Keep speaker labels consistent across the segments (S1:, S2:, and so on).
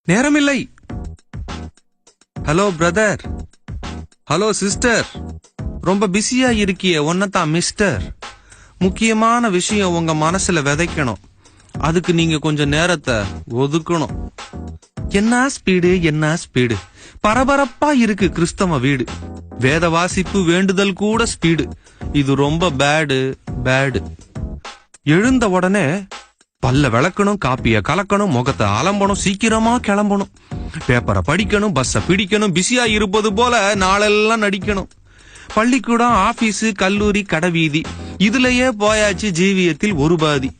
S1: நேரமில்லை. Hello brother, hello sister, ரொம்ப பிஸியா இருக்கிய ஒன்னதான் மிஸ்டர். முக்கியமான விஷயம் உங்க மனசுல விதைக்கணும். அதுக்கு நீங்க கொஞ்சம் நேரத்தை ஒதுக்கணும். என்ன ஸ்பீடு, என்ன ஸ்பீடு, பரபரப்பா இருக்கு கிறிஸ்தவ வீடு. வேத வாசிப்பு வேண்டுதல் கூட ஸ்பீடு. இது ரொம்ப பேடு பேடு. எழுந்த உடனே பல்ல விளக்கணும், காப்பிய கலக்கணும், முகத்தை அலம்பணும், சீக்கிரமா கிளம்பணும், பேப்பரை படிக்கணும், பஸ்ஸ பிடிக்கணும், பிஸியா இருப்பது போல நாளெல்லாம் நடிக்கணும். பள்ளிக்கூடம், ஆபீஸ், கல்லூரி, கடைவீதி, இதுலயே போயாச்சு ஜீவியத்தில் ஒரு பாதி.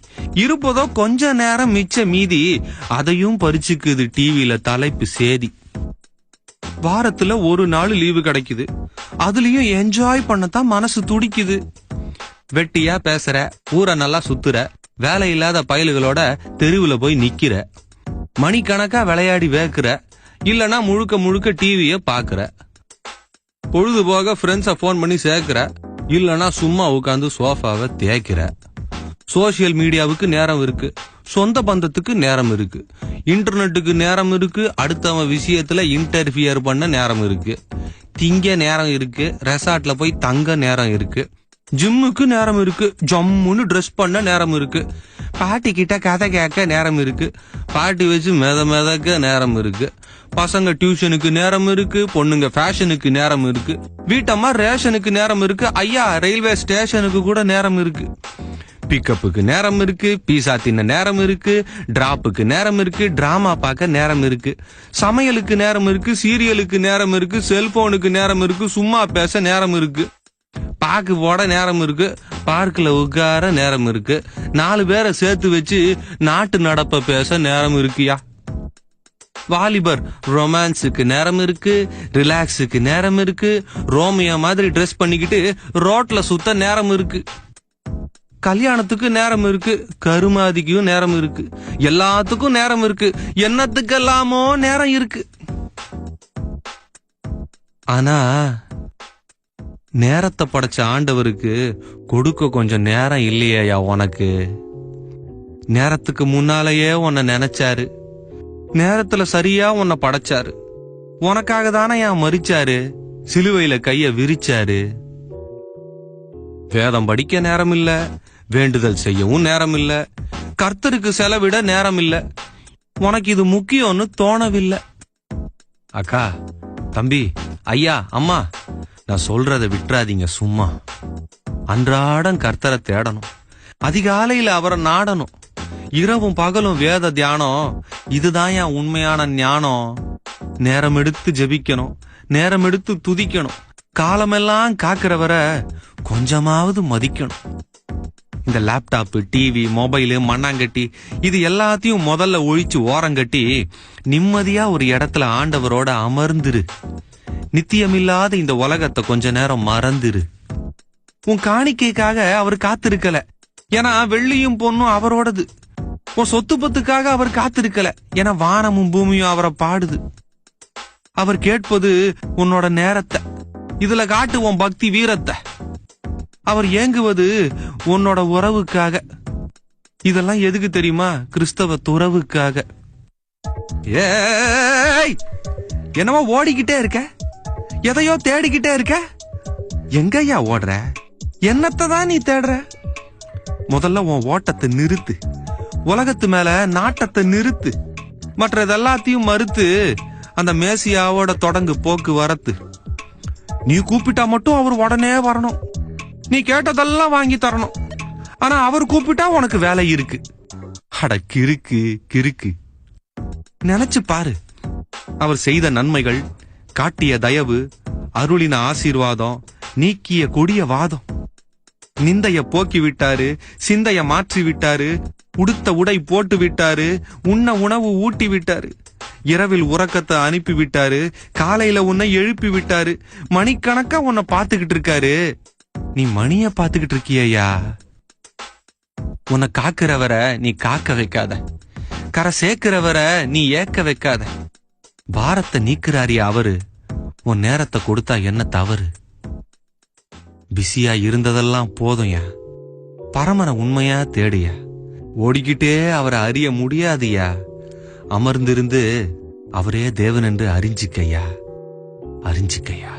S1: இருப்பதோ கொஞ்ச நேரம் மிச்ச மீதி, அதையும் பறிச்சுக்குது டிவில தலைப்பு சேதி. வாரத்துல ஒரு நாள் லீவு கிடைக்குது, அதுலயும் என்ஜாய் பண்ணத்தான் மனசு துடிக்குது. வெட்டியா பேசுற, ஊரை நல்லா சுத்துற, வேலை இல்லாத பயலுகளோட தெருவுல போய் நிக்கிற, மணிக்கணக்கா விளையாடி வேக்குற, இல்லனா முழுக்க முழுக்க டிவிய பாக்குற, பொழுதுபோக ஃப்ரெண்ட்ஸ போன் பண்ணி சேர்க்கிற, இல்லனா சும்மா உட்காந்து சோஃபாவை தேய்க்கிற. சோசியல் மீடியாவுக்கு நேரம் இருக்கு, சொந்த பந்தத்துக்கு நேரம் இருக்கு, இன்டர்நெட்டுக்கு நேரம் இருக்கு, அடுத்தவன் விஷயத்துல இன்டர்ஃபியர் பண்ண நேரம் இருக்கு, திங்க நேரம் இருக்கு, ரெசார்ட்ல போய் தங்க நேரம் இருக்கு, ஜிம்முக்கு நேரம் இருக்கு, ஜம்முன்னு ட்ரெஸ் பண்ண நேரம் இருக்கு, பாட்டி கிட்ட கதை கேட்க நேரம் இருக்கு, பாட்டி வச்சு மிதக்க நேரம் இருக்கு, பசங்க டியூஷனுக்கு நேரம் இருக்கு, பொண்ணுங்க ஃபேஷனுக்கு நேரம் இருக்கு, வீட்டம்மா ரேஷனுக்கு நேரம் இருக்கு, ஐயா ரயில்வே ஸ்டேஷனுக்கு கூட நேரம் இருக்கு, பிக்கப்புக்கு நேரம் இருக்கு, பீஸா தின்ன நேரம் இருக்கு, டிராப்புக்கு நேரம் இருக்கு, டிராமா பார்க்க நேரம் இருக்கு, சமையலுக்கு நேரம் இருக்கு, சீரியலுக்கு நேரம் இருக்கு, செல்போனுக்கு நேரம் இருக்கு, சும்மா பேச நேரம் இருக்கு, பாக்கு போட நேரம் இருக்கு, பார்க்ல உட்கார நேரம் இருக்கு, 4 பேரை சேர்த்து வச்சு நாட்டு நடப்ப பேச நேரம் இருக்குயா. வாலிபர் ரொமான்ஸுக்கு நேரம் இருக்கு, ரிலாக்ஸுக்கு நேரம் இருக்கு, ரோமியோ மாதிரி ட்ரெஸ் பண்ணிக்கிட்டு ரோட்ல சுத்த நேரம் இருக்கு, கல்யாணத்துக்கு நேரம் இருக்கு, கருமாதிக்கும் நேரம் இருக்கு, எல்லாத்துக்கும் நேரம் இருக்கு, என்னத்துக்கெல்லாமோ நேரம் இருக்கு. ஆனா நேரத்தை படைச்ச ஆண்டவருக்கு கொடுக்க கொஞ்சம் நேரம் இல்லையா உனக்கு? நேரத்துக்கு முன்னாலேயே உன்னை நினைச்சாரு, நேரத்துல சரியா உன்னை படைச்சாரு, உனக்காக தானே ஏன் மரிச்சாரு, சிலுவையில கைய விரிச்சாரு. வேதம் படிக்க நேரம் இல்ல, வேண்டுதல் செய்யவும் நேரம் இல்ல, கர்த்தருக்கு செலவிட நேரம் இல்ல, உனக்கு இது முக்கியம்னு தோணவில்லை. அக்கா, தம்பி, ஐயா, அம்மா, நான் சொல்றத விட்டுறாதீங்க சும்மா. அன்றாடம் கர்த்தரை தேடணும், அதிகாலையில அவரை நாடணும், இரவும் பகலும் வேத தியானம், இதுதான் என் உண்மையான ஞானம். நேரம் எடுத்து ஜெபிக்கணும், நேரம் எடுத்து துதிக்கணும், காலமெல்லாம் காக்கிறவரை கொஞ்சமாவது மதிக்கணும். இந்த லேப்டாப், டிவி, மொபைலு, மண்ணாங்கட்டி, இது எல்லாத்தையும் முதல்ல ஒழிச்சு ஓரங்கட்டி நிம்மதியா ஒரு இடத்துல ஆண்டவரோட அமர்ந்துரு. நித்தியமில்லாத இந்த உலகத்தை கொஞ்ச நேரம் மறந்துரு. உன் காணிக்கைக்காக அவர் காத்திருக்கல, ஏன்னா வெள்ளியும் பொண்ணும் அவரோடது. உன் சொத்து பத்துக்காக அவர் காத்திருக்கல, ஏன்னா வானமும் பூமியும் அவரை பாடுது. அவர் கேட்பது உன்னோட நேரத்தை, இதுல காட்டு உன் பக்தி வீரத்தை. அவர் ஏங்குவது உன்னோட உறவுக்காக. இதெல்லாம் எதுக்கு தெரியுமா? கிறிஸ்தவ துறவுக்காக. ஏய், என்னவோ ஓடிக்கிட்டே இருக்க, எதையோ தேடிக்கிட்டே இருக்க, எங்கய்யா ஓடுற? என்னத்தை தான் நீ தேடுற? முதல்ல உன் ஓட்டத்தை நிறுத்து, உலகத்து மேல நாட்டத்தை நிறுத்து, மற்றது எல்லாத்தையும் மறுத்து அந்த மேசியாவோட தொடங்கு போக்கு வரத்து. நீ கூப்பிட்டா மட்டும் அவர் உடனே வரணும், நீ கேட்டதெல்லாம் வாங்கி தரணும். ஆனா அவர் கூப்பிட்டா உனக்கு வேலை இருக்கு. அட கிறுக்கு கிறுக்கு, நினைச்சு பாரு. அவர் செய்த நன்மைகள், காட்டிய தயவு, அருளின ஆசீர்வாதம், நீக்கிய கொடிய வாதம். நிந்தைய போக்கி விட்டாரு, சிந்தைய மாற்றி விட்டாரு, உடுத்த உடை போட்டு விட்டாரு, உண்ண உணவு ஊட்டி விட்டாரு, இரவில் உறக்கத்தை அனுப்பி விட்டாரு, காலையில உன்னை எழுப்பி விட்டாரு, மணிக்கணக்கா உன்னை பாத்துக்கிட்டு இருக்காரு. நீ மணிய பாத்துக்கிட்டு இருக்கியா? உன்னை காக்குறவரை நீ காக்க வைக்காத, கரை சேர்க்கிறவரை நீ ஏக்க வைக்காத. பாரத்தை நீக்குறாரியா அவரு, உன் நேரத்தை கொடுத்தா என்ன தவறு? பிஸியா இருந்ததெல்லாம் போதும்யா, பரமனை உண்மையா தேடியா. ஓடிக்கிட்டே அவரை அறிய முடியாதுயா. அமர்ந்திருந்து அவரே தேவன் என்று அறிஞ்சிக்கையா அறிஞ்சிக்கையா